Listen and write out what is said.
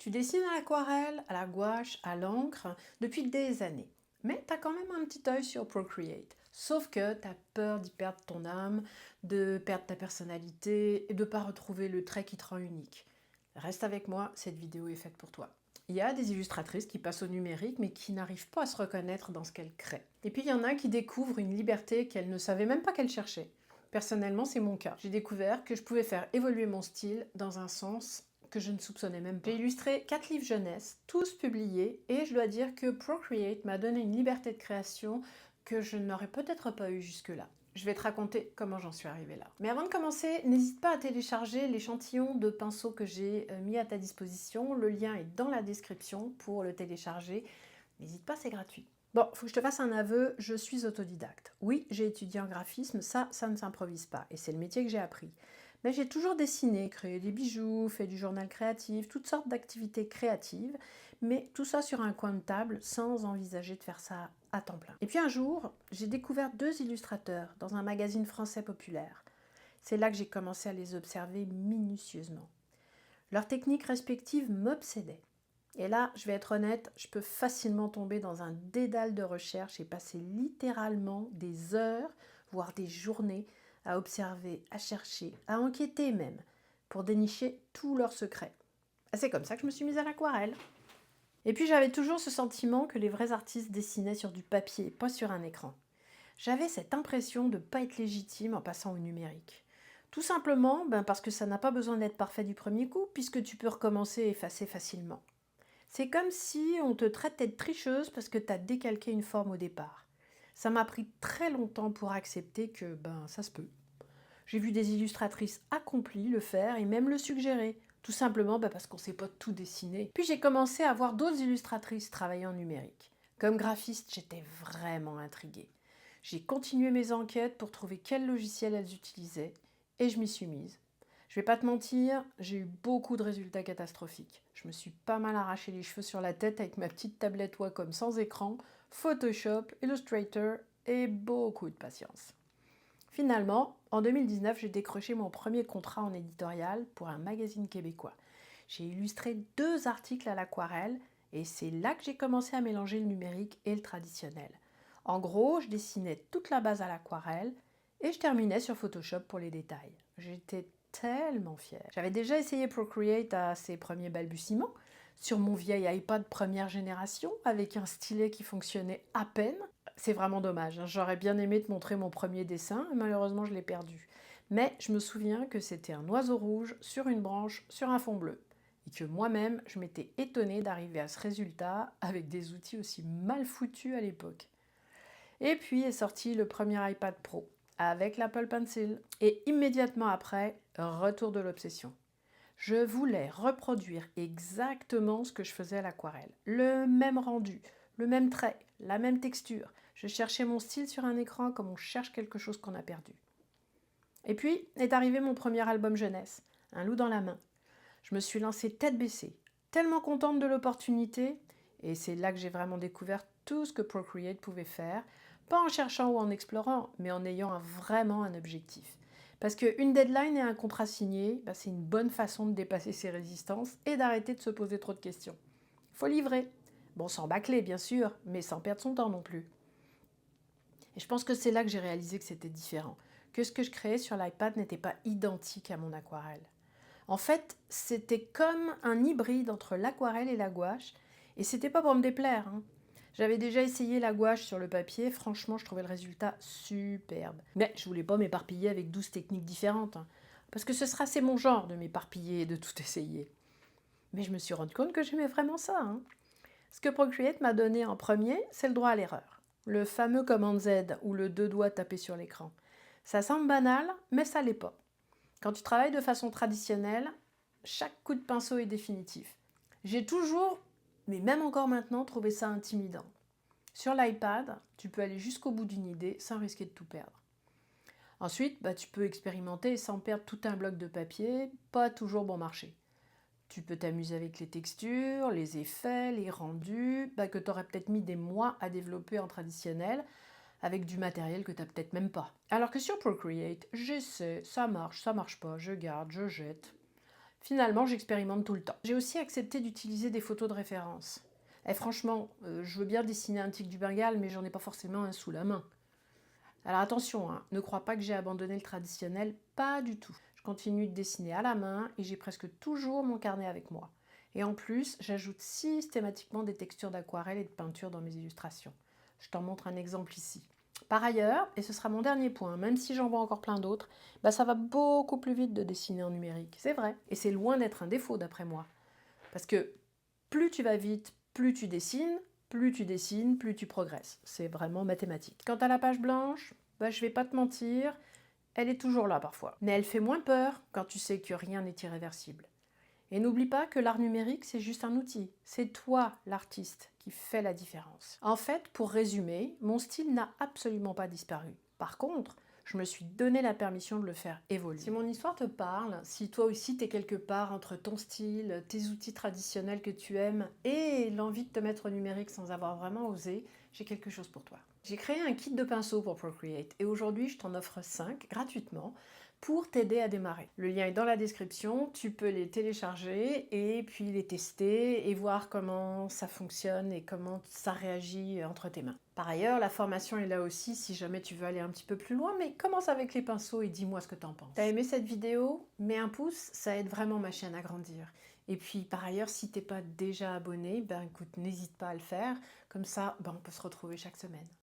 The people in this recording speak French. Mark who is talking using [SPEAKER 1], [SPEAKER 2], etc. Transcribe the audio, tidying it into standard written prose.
[SPEAKER 1] Tu dessines à l'aquarelle, à la gouache, à l'encre depuis des années. Mais tu as quand même un petit œil sur Procreate. Sauf que tu as peur d'y perdre ton âme, de perdre ta personnalité et de ne pas retrouver le trait qui te rend unique. Reste avec moi, cette vidéo est faite pour toi. Il y a des illustratrices qui passent au numérique mais qui n'arrivent pas à se reconnaître dans ce qu'elles créent. Et puis il y en a qui découvrent une liberté qu'elles ne savaient même pas qu'elles cherchaient. Personnellement, c'est mon cas. J'ai découvert que je pouvais faire évoluer mon style dans un sens que je ne soupçonnais même pas. J'ai illustré 4 livres jeunesse, tous publiés, et je dois dire que Procreate m'a donné une liberté de création que je n'aurais peut-être pas eu jusque-là. Je vais te raconter comment j'en suis arrivée là. Mais avant de commencer, n'hésite pas à télécharger l'échantillon de pinceaux que j'ai mis à ta disposition. Le lien est dans la description pour le télécharger. N'hésite pas, c'est gratuit. Bon, faut que je te fasse un aveu, je suis autodidacte. Oui, j'ai étudié en graphisme, ça ne s'improvise pas, et c'est le métier que j'ai appris. Mais j'ai toujours dessiné, créé des bijoux, fait du journal créatif, toutes sortes d'activités créatives, mais tout ça sur un coin de table sans envisager de faire ça à temps plein. Et puis un jour, j'ai découvert 2 illustrateurs dans un magazine français populaire. C'est là que j'ai commencé à les observer minutieusement. Leurs techniques respectives m'obsédaient. Et là, je vais être honnête, je peux facilement tomber dans un dédale de recherche et passer littéralement des heures, voire des journées, à observer, à chercher, à enquêter même, pour dénicher tous leurs secrets. C'est comme ça que je me suis mise à l'aquarelle. Et puis j'avais toujours ce sentiment que les vrais artistes dessinaient sur du papier, pas sur un écran. J'avais cette impression de ne pas être légitime en passant au numérique. Tout simplement parce que ça n'a pas besoin d'être parfait du premier coup, puisque tu peux recommencer et effacer facilement. C'est comme si on te traitait de tricheuse parce que tu as décalqué une forme au départ. Ça m'a pris très longtemps pour accepter que ça se peut. J'ai vu des illustratrices accomplies le faire et même le suggérer, tout simplement parce qu'on ne sait pas tout dessiner. Puis j'ai commencé à voir d'autres illustratrices travailler en numérique. Comme graphiste, j'étais vraiment intriguée. J'ai continué mes enquêtes pour trouver quel logiciel elles utilisaient et je m'y suis mise. Je vais pas te mentir, j'ai eu beaucoup de résultats catastrophiques. Je me suis pas mal arraché les cheveux sur la tête avec ma petite tablette Wacom sans écran, Photoshop, Illustrator et beaucoup de patience. Finalement, en 2019, j'ai décroché mon premier contrat en éditorial pour un magazine québécois. J'ai illustré 2 articles à l'aquarelle et c'est là que j'ai commencé à mélanger le numérique et le traditionnel. En gros, je dessinais toute la base à l'aquarelle et je terminais sur Photoshop pour les détails. J'étais tellement fière. J'avais déjà essayé Procreate à ses premiers balbutiements, sur mon vieil iPad première génération, avec un stylet qui fonctionnait à peine. C'est vraiment dommage, hein. J'aurais bien aimé te montrer mon premier dessin, malheureusement je l'ai perdu. Mais je me souviens que c'était un oiseau rouge sur une branche, sur un fond bleu. Et que moi-même, je m'étais étonnée d'arriver à ce résultat avec des outils aussi mal foutus à l'époque. Et puis est sorti le premier iPad Pro avec l'Apple Pencil. Et immédiatement après, retour de l'obsession. Je voulais reproduire exactement ce que je faisais à l'aquarelle. Le même rendu, le même trait, la même texture. Je cherchais mon style sur un écran comme on cherche quelque chose qu'on a perdu. Et puis est arrivé mon premier album jeunesse, Un loup dans la main. Je me suis lancée tête baissée, tellement contente de l'opportunité, et c'est là que j'ai vraiment découvert tout ce que Procreate pouvait faire, pas en cherchant ou en explorant, mais en ayant vraiment un objectif. Parce qu'une deadline et un contrat signé, c'est une bonne façon de dépasser ses résistances et d'arrêter de se poser trop de questions. Il faut livrer. Bon, sans bâcler, bien sûr, mais sans perdre son temps non plus. Et je pense que c'est là que j'ai réalisé que c'était différent, que ce que je créais sur l'iPad n'était pas identique à mon aquarelle. En fait, c'était comme un hybride entre l'aquarelle et la gouache, et c'était pas pour me déplaire, hein. J'avais déjà essayé la gouache sur le papier, franchement je trouvais le résultat superbe. Mais je voulais pas m'éparpiller avec 12 techniques différentes, hein, parce que ce sera c'est mon genre de m'éparpiller et de tout essayer. Mais je me suis rendu compte que j'aimais vraiment ça, hein. Ce que Procreate m'a donné en premier, c'est le droit à l'erreur. Le fameux commande Z ou le 2 doigts tapés sur l'écran. Ça semble banal, mais ça l'est pas. Quand tu travailles de façon traditionnelle, chaque coup de pinceau est définitif. J'ai toujours, mais même encore maintenant, trouvé ça intimidant. Sur l'iPad, tu peux aller jusqu'au bout d'une idée sans risquer de tout perdre. Ensuite, tu peux expérimenter sans perdre tout un bloc de papier, pas toujours bon marché. Tu peux t'amuser avec les textures, les effets, les rendus, que tu aurais peut-être mis des mois à développer en traditionnel, avec du matériel que tu n'as peut-être même pas. Alors que sur Procreate, j'essaie, ça marche pas, je garde, je jette. Finalement, j'expérimente tout le temps. J'ai aussi accepté d'utiliser des photos de référence. Et franchement, je veux bien dessiner un tigre du Bengale, mais j'en ai pas forcément un sous la main. Alors attention, hein, ne crois pas que j'ai abandonné le traditionnel, pas du tout. Je continue de dessiner à la main et j'ai presque toujours mon carnet avec moi. Et en plus, j'ajoute systématiquement des textures d'aquarelle et de peinture dans mes illustrations. Je t'en montre un exemple ici. Par ailleurs, et ce sera mon dernier point, même si j'en vois encore plein d'autres, ça va beaucoup plus vite de dessiner en numérique, c'est vrai. Et c'est loin d'être un défaut d'après moi. Parce que plus tu vas vite, plus tu dessines, plus tu progresses. C'est vraiment mathématique. Quant à la page blanche, je vais pas te mentir, elle est toujours là parfois. Mais elle fait moins peur quand tu sais que rien n'est irréversible. Et n'oublie pas que l'art numérique, c'est juste un outil. C'est toi, l'artiste, qui fait la différence. En fait, pour résumer, mon style n'a absolument pas disparu. Par contre, je me suis donné la permission de le faire évoluer. Si mon histoire te parle, si toi aussi t'es quelque part entre ton style, tes outils traditionnels que tu aimes et l'envie de te mettre au numérique sans avoir vraiment osé, j'ai quelque chose pour toi. J'ai créé un kit de pinceaux pour Procreate et aujourd'hui je t'en offre 5 gratuitement pour t'aider à démarrer. Le lien est dans la description, tu peux les télécharger et puis les tester et voir comment ça fonctionne et comment ça réagit entre tes mains. Par ailleurs, la formation est là aussi si jamais tu veux aller un petit peu plus loin, mais commence avec les pinceaux et dis-moi ce que t'en penses. T'as aimé cette vidéo? Mets un pouce, ça aide vraiment ma chaîne à grandir. Et puis par ailleurs, si t'es pas déjà abonné, écoute, n'hésite pas à le faire, comme ça on peut se retrouver chaque semaine.